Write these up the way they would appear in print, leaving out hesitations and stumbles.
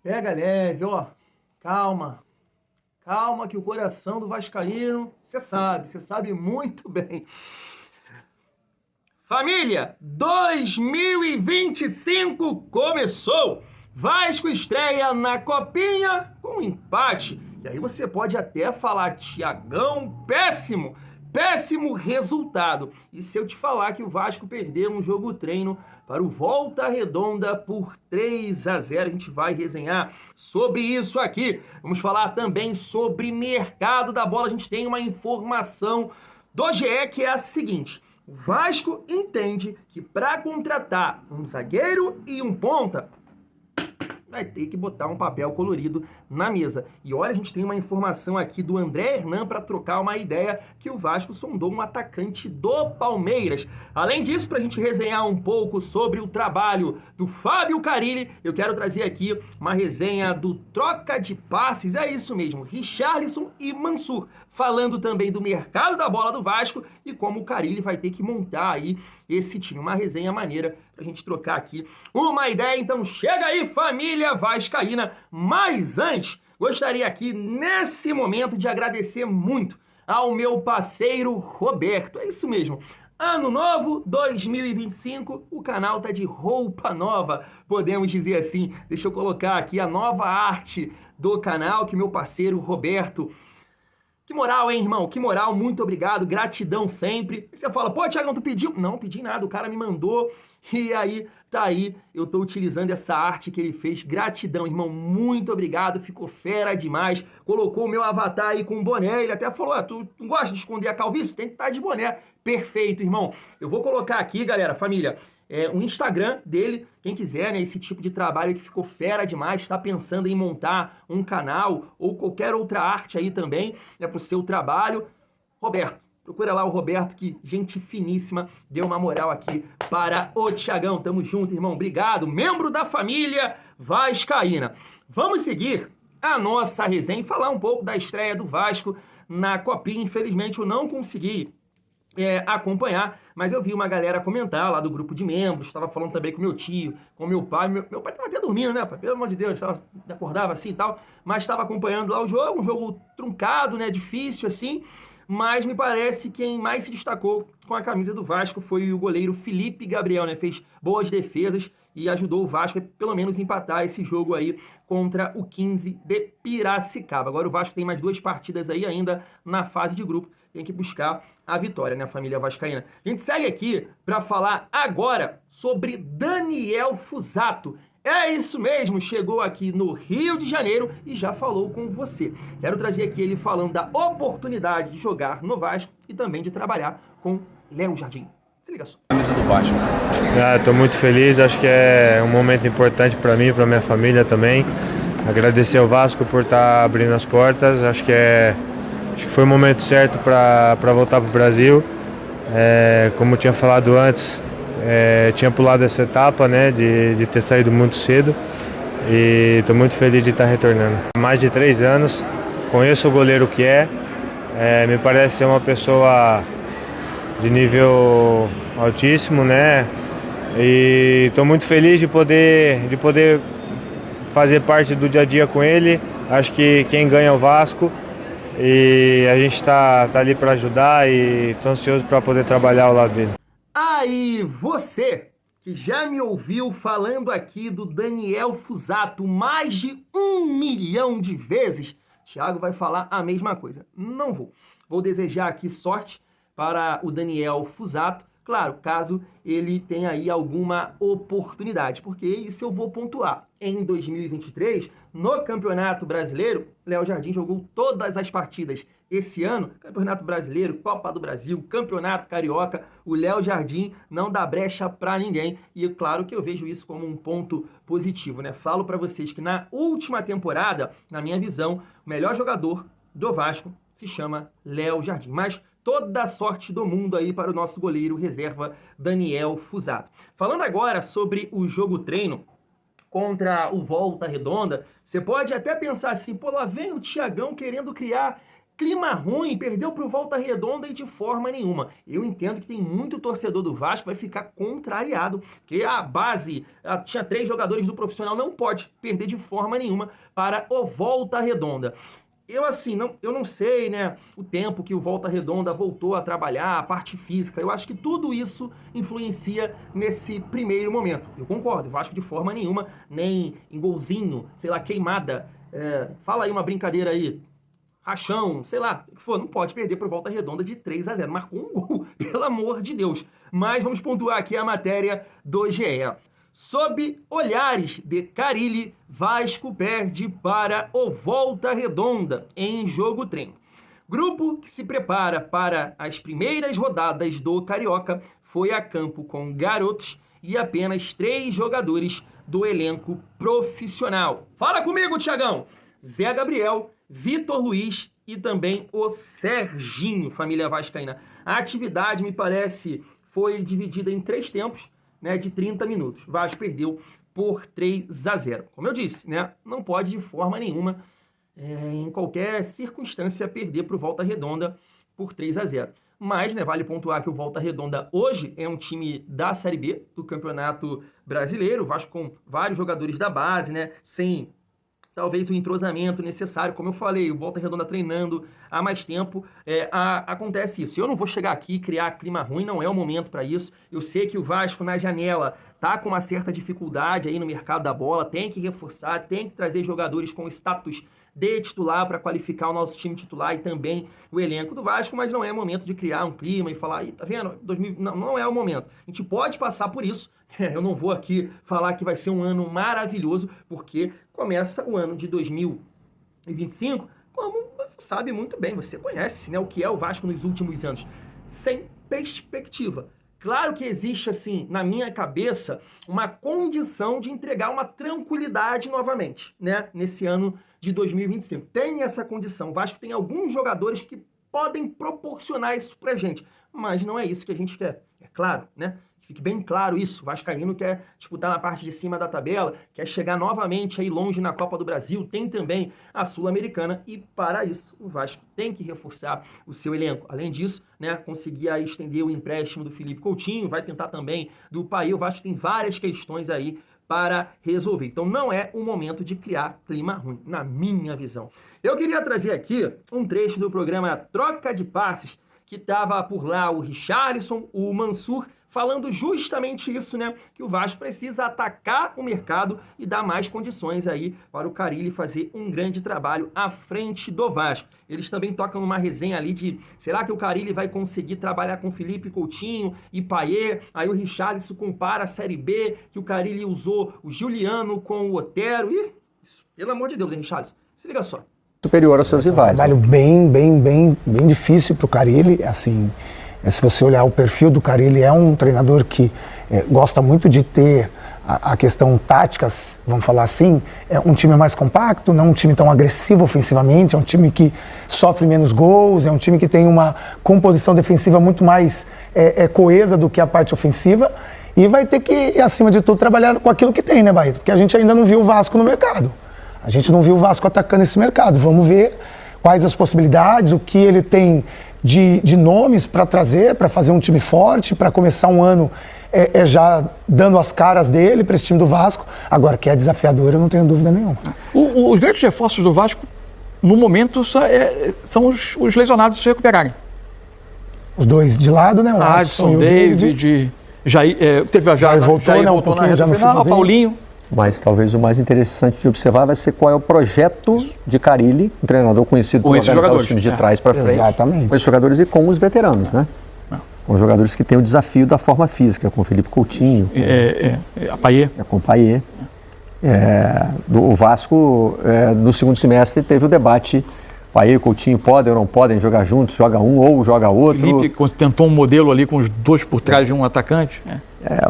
pega leve, ó. Calma, calma que o coração do vascaíno, você sabe muito bem. Família, 2025 começou! Vasco estreia na Copinha com um empate. E aí você pode até falar, Thiagão, péssimo resultado. E se eu te falar que o Vasco perdeu um jogo treino para o Volta Redonda por 3-0, a gente vai resenhar sobre isso aqui. Vamos falar também sobre mercado da bola. A gente tem uma informação do GE que é a seguinte: o Vasco entende que para contratar um zagueiro e um ponta, vai ter que botar um papel colorido na mesa. E olha, a gente tem uma informação aqui do André Hernan para trocar uma ideia que o Vasco sondou um atacante do Palmeiras. Além disso, para a gente resenhar um pouco sobre o trabalho do Fábio Carille, eu quero trazer aqui uma resenha do troca de passes, é isso mesmo, Richarlison e Mansur, falando também do mercado da bola do Vasco e como o Carille vai ter que montar aí esse time. Uma resenha maneira pra gente trocar aqui uma ideia. Então chega aí, família vascaína. Mas antes, gostaria aqui nesse momento de agradecer muito ao meu parceiro Roberto. É isso mesmo. Ano novo, 2025, o canal tá de roupa nova, podemos dizer assim. Deixa eu colocar aqui a nova arte do canal que meu parceiro Roberto... Que moral, hein, irmão? Que moral, muito obrigado, gratidão sempre. E você fala, pô, Thiagão, tu pediu? Não, pedi nada, o cara me mandou. E aí, tá aí, eu tô utilizando essa arte que ele fez. Gratidão, irmão, muito obrigado, ficou fera demais. Colocou o meu avatar aí com boné, ele até falou, tu não gosta de esconder a calvície? Tem que estar de boné. Perfeito, irmão. Eu vou colocar aqui, galera, família, o Instagram dele, quem quiser, né, esse tipo de trabalho que ficou fera demais, está pensando em montar um canal ou qualquer outra arte aí também, né, para o seu trabalho, Roberto, procura lá o Roberto, que gente finíssima, deu uma moral aqui para o Thiagão. Tamo junto, irmão, obrigado, membro da família vascaína. Vamos seguir a nossa resenha e falar um pouco da estreia do Vasco na Copinha. Infelizmente eu não consegui acompanhar, mas eu vi uma galera comentar lá do grupo de membros, estava falando também com meu tio, com meu pai. Meu pai estava até dormindo, né, pai? Pelo amor de Deus, acordava assim e tal, mas estava acompanhando lá o jogo, um jogo truncado, né, difícil assim, mas me parece que quem mais se destacou com a camisa do Vasco foi o goleiro Felipe Gabriel, né, fez boas defesas e ajudou o Vasco a pelo menos empatar esse jogo aí contra o 15 de Piracicaba. Agora o Vasco tem mais 2 partidas aí ainda na fase de grupo, tem que buscar a vitória, né, família vascaína? A gente segue aqui para falar agora sobre Daniel Fuzato. É isso mesmo, chegou aqui no Rio de Janeiro e já falou com você. Quero trazer aqui ele falando da oportunidade de jogar no Vasco e também de trabalhar com Léo Jardim. Se liga só. Camisa do Vasco. Estou muito feliz, acho que é um momento importante para mim, para minha família também. Agradecer ao Vasco por estar abrindo as portas, acho que foi o momento certo para voltar para o Brasil. Como eu tinha falado antes, tinha pulado essa etapa, né, de ter saído muito cedo e estou muito feliz de estar retornando. Há mais de 3 anos, conheço o goleiro que me parece ser uma pessoa de nível altíssimo, né, e estou muito feliz de poder fazer parte do dia a dia com ele. Acho que quem ganha é o Vasco. E a gente tá ali para ajudar e estou ansioso para poder trabalhar ao lado dele. Aí, você que já me ouviu falando aqui do Daniel Fuzato mais de 1 milhão de vezes, Thiago vai falar a mesma coisa. Não vou. Vou desejar aqui sorte para o Daniel Fuzato. Claro, caso ele tenha aí alguma oportunidade, porque isso eu vou pontuar. Em 2023, no Campeonato Brasileiro, Léo Jardim jogou todas as partidas. Esse ano, Campeonato Brasileiro, Copa do Brasil, Campeonato Carioca, o Léo Jardim não dá brecha para ninguém. E claro que eu vejo isso como um ponto positivo, né? Falo para vocês que na última temporada, na minha visão, o melhor jogador do Vasco se chama Léo Jardim. Mas toda a sorte do mundo aí para o nosso goleiro reserva Daniel Fuzato. Falando agora sobre o jogo treino contra o Volta Redonda, você pode até pensar assim, pô, lá vem o Thiagão querendo criar clima ruim, perdeu para o Volta Redonda e de forma nenhuma. Eu entendo que tem muito torcedor do Vasco que vai ficar contrariado, porque a base tinha 3 jogadores do profissional, não pode perder de forma nenhuma para o Volta Redonda. Eu não sei, né, o tempo que o Volta Redonda voltou a trabalhar, a parte física. Eu acho que tudo isso influencia nesse primeiro momento. Eu concordo, o Vasco de forma nenhuma, nem em golzinho, sei lá, queimada. Fala aí uma brincadeira aí. Rachão, sei lá, o que for, não pode perder por Volta Redonda de 3-0. Marcou um gol, pelo amor de Deus. Mas vamos pontuar aqui a matéria do GE. Sob olhares de Carille, Vasco perde para o Volta Redonda em jogo treino. Grupo que se prepara para as primeiras rodadas do Carioca foi a campo com garotos e apenas 3 jogadores do elenco profissional. Fala comigo, Thiagão! Zé Gabriel, Vitor Luiz e também o Serginho, família vascaína. A atividade, me parece, foi dividida em 3 tempos, né, de 30 minutos. Vasco perdeu por 3-0. Como eu disse, né, não pode de forma nenhuma, em qualquer circunstância, perder para o Volta Redonda por 3-0. Mas, né, vale pontuar que o Volta Redonda hoje é um time da Série B do Campeonato Brasileiro. O Vasco com vários jogadores da base, né, sem talvez o entrosamento necessário, como eu falei, o Volta Redonda treinando há mais tempo, acontece isso. Eu não vou chegar aqui e criar clima ruim, não é o momento para isso. Eu sei que o Vasco na janela tá com uma certa dificuldade aí no mercado da bola, tem que reforçar, tem que trazer jogadores com status de titular para qualificar o nosso time titular e também o elenco do Vasco, mas não é momento de criar um clima e falar, tá vendo, não é o momento. A gente pode passar por isso, eu não vou aqui falar que vai ser um ano maravilhoso, porque começa o ano de 2025, como você sabe muito bem, você conhece, né, o que é o Vasco nos últimos anos, sem perspectiva. Claro que existe, assim, na minha cabeça, uma condição de entregar uma tranquilidade novamente, né, nesse ano de 2025. Tem essa condição. O Vasco tem alguns jogadores que podem proporcionar isso pra gente, mas não é isso que a gente quer. É claro, né? Fique bem claro isso. O vascaíno quer disputar na parte de cima da tabela, quer chegar novamente aí longe na Copa do Brasil, tem também a Sul-Americana e para isso o Vasco tem que reforçar o seu elenco. Além disso, né, conseguir aí estender o empréstimo do Felipe Coutinho, vai tentar também do Paê. O Vasco tem várias questões aí para resolver. Então não é o momento de criar clima ruim, na minha visão. Eu queria trazer aqui um trecho do programa Troca de Passes, que estava por lá o Richarlison, o Mansur, falando justamente isso, né? Que o Vasco precisa atacar o mercado e dar mais condições aí para o Carille fazer um grande trabalho à frente do Vasco. Eles também tocam numa resenha ali de, será que o Carille vai conseguir trabalhar com Felipe Coutinho e Payet? Aí o Richarlison compara a Série B, que o Carille usou o Juliano com o Otero. E isso, pelo amor de Deus, hein, Richarlison? Se liga só. Superior aos seus rivais. Um trabalho bem difícil para o Carille, assim, se você olhar o perfil do Carille, é um treinador que gosta muito de ter a questão táticas, vamos falar assim, é um time mais compacto, não um time tão agressivo ofensivamente, é um time que sofre menos gols, é um time que tem uma composição defensiva muito mais coesa do que a parte ofensiva, e vai ter que, acima de tudo, trabalhar com aquilo que tem, né, Barreto? Porque a gente ainda não viu o Vasco no mercado. A gente não viu o Vasco atacando esse mercado. Vamos ver quais as possibilidades, o que ele tem de nomes para trazer, para fazer um time forte, para começar um ano já dando as caras dele para esse time do Vasco. Agora, que é desafiador, eu não tenho dúvida nenhuma. Os grandes reforços do Vasco, no momento, são os lesionados se recuperarem. Os dois de lado, né? O Adson, e o David. Teve a Jair voltou, né? Um pouquinho já no final, o Paulinho. Mas talvez o mais interessante de observar vai ser qual é o projeto de Carille, um treinador conhecido por organizar os times de trás para frente. Exatamente. Com esses jogadores e com os veteranos, né? Com os jogadores que têm o desafio da forma física, com o Felipe Coutinho. A Payet. Com o Payet. O Vasco, no segundo semestre, teve o debate. Payet e Coutinho podem ou não podem jogar juntos, joga um ou joga outro. Felipe tentou um modelo ali com os dois por trás de um atacante.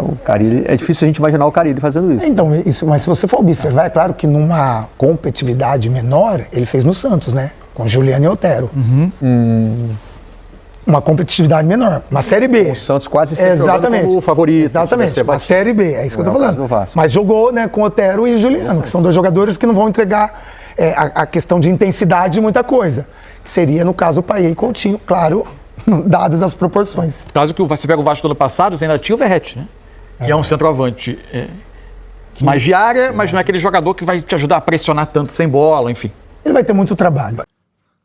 O Carille, é difícil a gente imaginar o Carille fazendo isso. Então, mas se você for observar, é claro que numa competitividade menor, ele fez no Santos, né? Com Juliano e Otero. Uma competitividade menor, uma Série B. O Santos quase sempre jogando como favorito. Exatamente, uma Série B, é isso que eu tô falando. Mas jogou, né, com Otero e Juliano, que são dois jogadores que não vão entregar a questão de intensidade de muita coisa. seria, no caso, o Payet e Coutinho, claro, dadas as proporções. Caso que você pega o Vasco do ano passado, você ainda tinha o Verratti, né? Que é um centroavante mais de área, mas não é aquele jogador que vai te ajudar a pressionar tanto sem bola, enfim. Ele vai ter muito trabalho.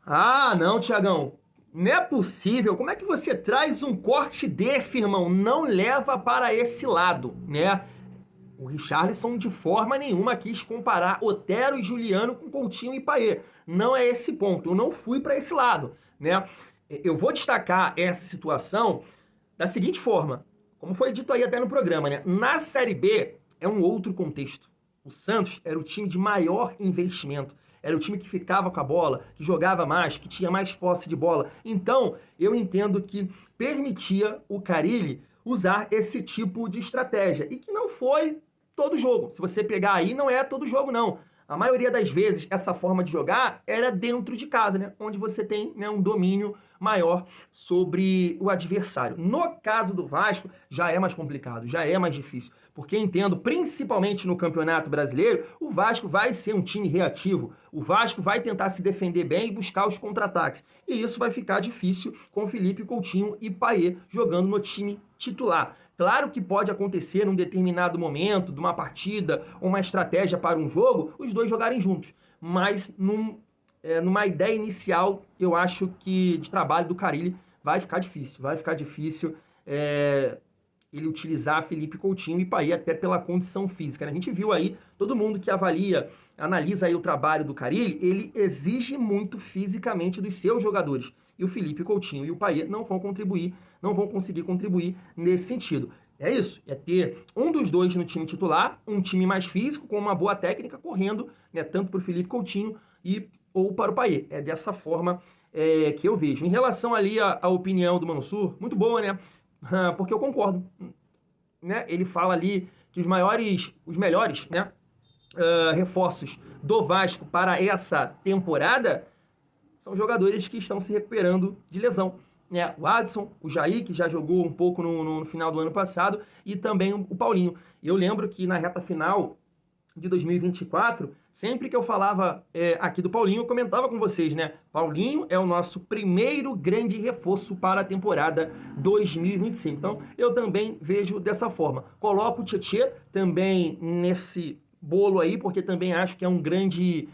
Ah, não, Thiagão. Não é possível. Como é que você traz um corte desse, irmão? Não leva para esse lado, né? O Richarlison de forma nenhuma quis comparar Otero e Juliano com Coutinho e Payet. Não é esse ponto. Eu não fui para esse lado, né? Eu vou destacar essa situação da seguinte forma, como foi dito aí até no programa, né? Na Série B é um outro contexto. O Santos era o time de maior investimento. Era o time que ficava com a bola, que jogava mais, que tinha mais posse de bola. Então, eu entendo que permitia o Carille usar esse tipo de estratégia. E que não foi todo jogo. Se você pegar aí, não é todo jogo, não. A maioria das vezes, essa forma de jogar era dentro de casa, né? Onde você tem, né, um domínio maior sobre o adversário. No caso do Vasco, já é mais complicado, já é mais difícil. Porque entendo, principalmente no Campeonato Brasileiro, o Vasco vai ser um time reativo. O Vasco vai tentar se defender bem e buscar os contra-ataques. E isso vai ficar difícil com Felipe Coutinho e Payet jogando no time titular. Claro que pode acontecer num determinado momento de uma partida ou uma estratégia para um jogo, os dois jogarem juntos. Mas numa ideia inicial, eu acho que de trabalho do Carille vai ficar difícil. Vai ficar difícil ele utilizar Felipe Coutinho e Payet até pela condição física, né? A gente viu aí, todo mundo que analisa aí o trabalho do Carille, ele exige muito fisicamente dos seus jogadores. E o Felipe Coutinho e o Payet não vão conseguir contribuir nesse sentido. É isso, é ter um dos dois no time titular, um time mais físico, com uma boa técnica, correndo, né, tanto para o Felipe Coutinho ou para o Payet. É dessa forma que eu vejo. Em relação ali à opinião do Mansur, muito boa, né? Porque eu concordo. Né? Ele fala ali que os melhores, né, reforços do Vasco para essa temporada são jogadores que estão se recuperando de lesão. Né? O Adson, o Jair, que já jogou um pouco no final do ano passado, e também o Paulinho. E eu lembro que na reta final de 2024, sempre que eu falava aqui do Paulinho, eu comentava com vocês, né? Paulinho é o nosso primeiro grande reforço para a temporada 2025. Então, eu também vejo dessa forma. Coloco o Tietê também nesse bolo aí, porque também acho que é um grande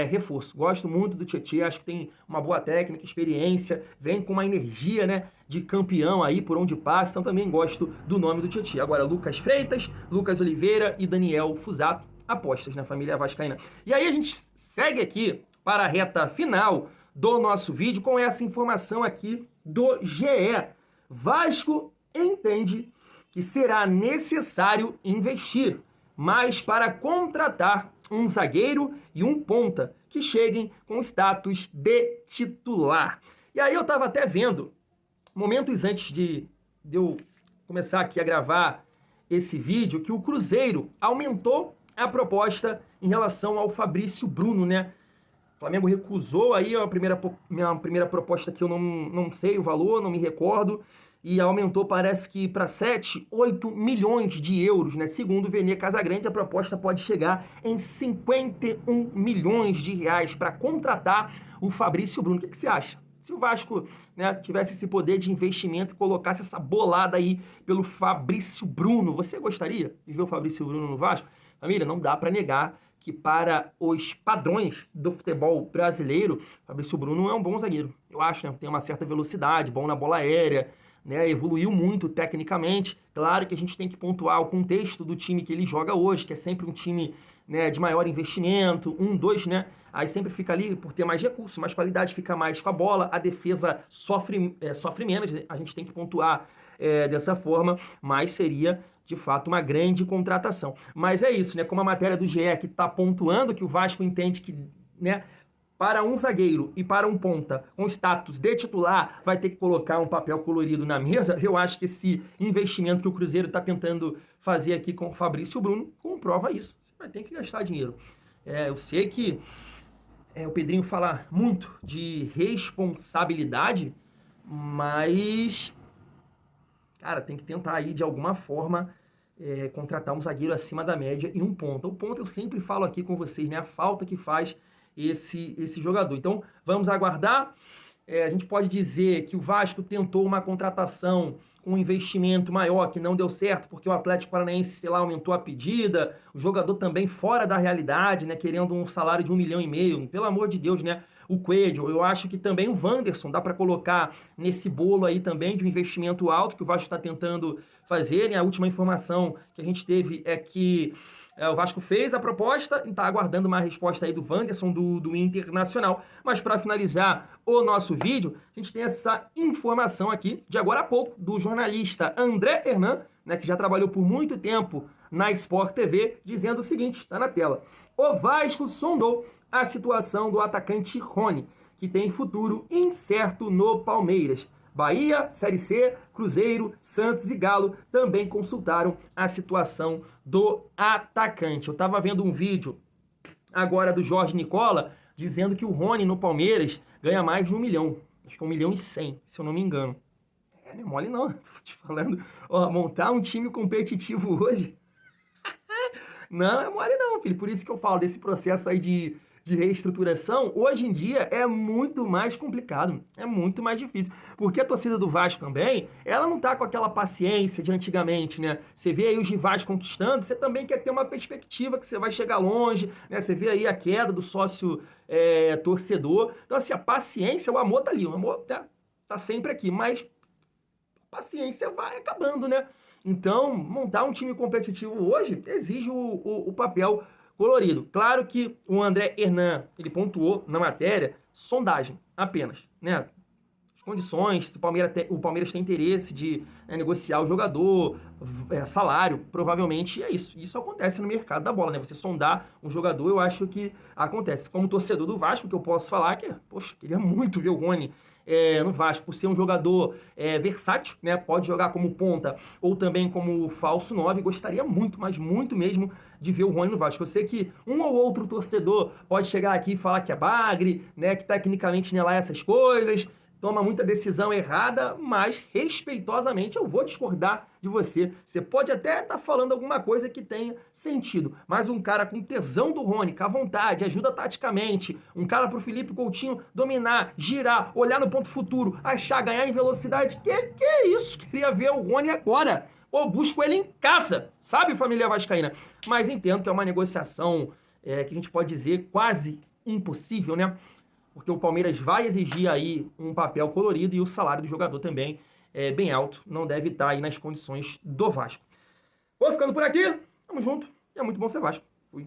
reforço. Gosto muito do Tietê, acho que tem uma boa técnica, experiência, vem com uma energia, né, de campeão aí por onde passa, então também gosto do nome do Tietê. Agora, Lucas Freitas, Lucas Oliveira e Daniel Fusato, apostas na família vascaína. E aí a gente segue aqui para a reta final do nosso vídeo com essa informação aqui do GE. Vasco entende que será necessário investir, mas para contratar um zagueiro e um ponta que cheguem com status de titular. E aí eu estava até vendo, momentos antes de eu começar aqui a gravar esse vídeo, que o Cruzeiro aumentou a proposta em relação ao Fabrício Bruno, né? O Flamengo recusou aí minha primeira proposta que eu não sei o valor, não me recordo, e aumentou, parece que para 7, 8 milhões de euros, né? Segundo o Vene Casagrande, a proposta pode chegar em 51 milhões de reais para contratar o Fabrício Bruno. O que você acha? Se o Vasco, né, tivesse esse poder de investimento e colocasse essa bolada aí pelo Fabrício Bruno, você gostaria de ver o Fabrício Bruno no Vasco? Família, não dá para negar que para os padrões do futebol brasileiro, Fabrício Bruno é um bom zagueiro. Eu acho, né? Tem uma certa velocidade, bom na bola aérea, né, evoluiu muito tecnicamente. Claro que a gente tem que pontuar o contexto do time que ele joga hoje, que é sempre um time, né, de maior investimento, 1-2, né? Aí sempre fica ali, por ter mais recursos, mais qualidade, fica mais com a bola, a defesa sofre menos, a gente tem que pontuar dessa forma, mas seria, de fato, uma grande contratação. Mas é isso, né? Como a matéria do GE que está pontuando que o Vasco entende que, né, para um zagueiro e para um ponta com status de titular, vai ter que colocar um papel colorido na mesa. Eu acho que esse investimento que o Cruzeiro está tentando fazer aqui com o Fabrício Bruno comprova isso. Você vai ter que gastar dinheiro. Eu sei que o Pedrinho fala muito de responsabilidade, mas, cara, tem que tentar aí de alguma forma contratar um zagueiro acima da média e um ponta. O ponta eu sempre falo aqui com vocês, né? A falta que faz esse jogador. Então, vamos aguardar. A gente pode dizer que o Vasco tentou uma contratação com um investimento maior, que não deu certo, porque o Atlético Paranaense, sei lá, aumentou a pedida, o jogador também fora da realidade, né, querendo um salário de 1,5 milhão, pelo amor de Deus, né, o Coelho, eu acho que também o Wanderson dá para colocar nesse bolo aí também de um investimento alto que o Vasco está tentando fazer, né, a última informação que a gente teve é que o Vasco fez a proposta e está aguardando uma resposta aí do Wanderson, do Internacional. Mas para finalizar o nosso vídeo, a gente tem essa informação aqui, de agora a pouco, do jornalista André Hernan, né, que já trabalhou por muito tempo na Sport TV, dizendo o seguinte, está na tela. O Vasco sondou a situação do atacante Rony, que tem futuro incerto no Palmeiras. Bahia, Série C, Cruzeiro, Santos e Galo também consultaram a situação do atacante. Eu estava vendo um vídeo agora do Jorge Nicola dizendo que o Rony no Palmeiras ganha mais de 1 milhão. Acho que 1,1 milhão, se eu não me engano. Não é mole não, tô te falando. Ó, montar um time competitivo hoje... Não é mole não, filho. Por isso que eu falo desse processo aí de reestruturação, hoje em dia é muito mais complicado, é muito mais difícil, porque a torcida do Vasco também, ela não tá com aquela paciência de antigamente, né? Você vê aí os rivais conquistando, você também quer ter uma perspectiva que você vai chegar longe, né? Você vê aí a queda do sócio torcedor, então assim, a paciência, o amor tá ali, o amor tá sempre aqui, mas a paciência vai acabando, né? Então, montar um time competitivo hoje exige o papel colorido. Claro que o André Hernan, ele pontuou na matéria, sondagem apenas, né? As condições, se o Palmeiras tem interesse de negociar o jogador, salário, provavelmente é isso. Isso acontece no mercado da bola, né? Você sondar um jogador, eu acho que acontece. Como torcedor do Vasco, que eu posso falar que, poxa, queria muito ver o Rony no Vasco, por ser um jogador versátil, né? Pode jogar como ponta ou também como falso 9. Gostaria muito, mas muito mesmo, de ver o Rony no Vasco. Eu sei que um ou outro torcedor pode chegar aqui e falar que é bagre, né? Que tecnicamente não é lá essas coisas, toma muita decisão errada, mas respeitosamente eu vou discordar de você. Você pode até estar falando alguma coisa que tenha sentido, mas um cara com tesão do Rony, com a vontade, ajuda taticamente, um cara pro Felipe Coutinho dominar, girar, olhar no ponto futuro, achar, ganhar em velocidade, que é isso? Queria ver o Rony agora. Ou busco ele em casa, sabe, família vascaína? Mas entendo que é uma negociação que a gente pode dizer quase impossível, né? Porque o Palmeiras vai exigir aí um papel colorido e o salário do jogador também é bem alto, não deve estar aí nas condições do Vasco. Vou ficando por aqui, tamo junto, e é muito bom ser Vasco. Fui.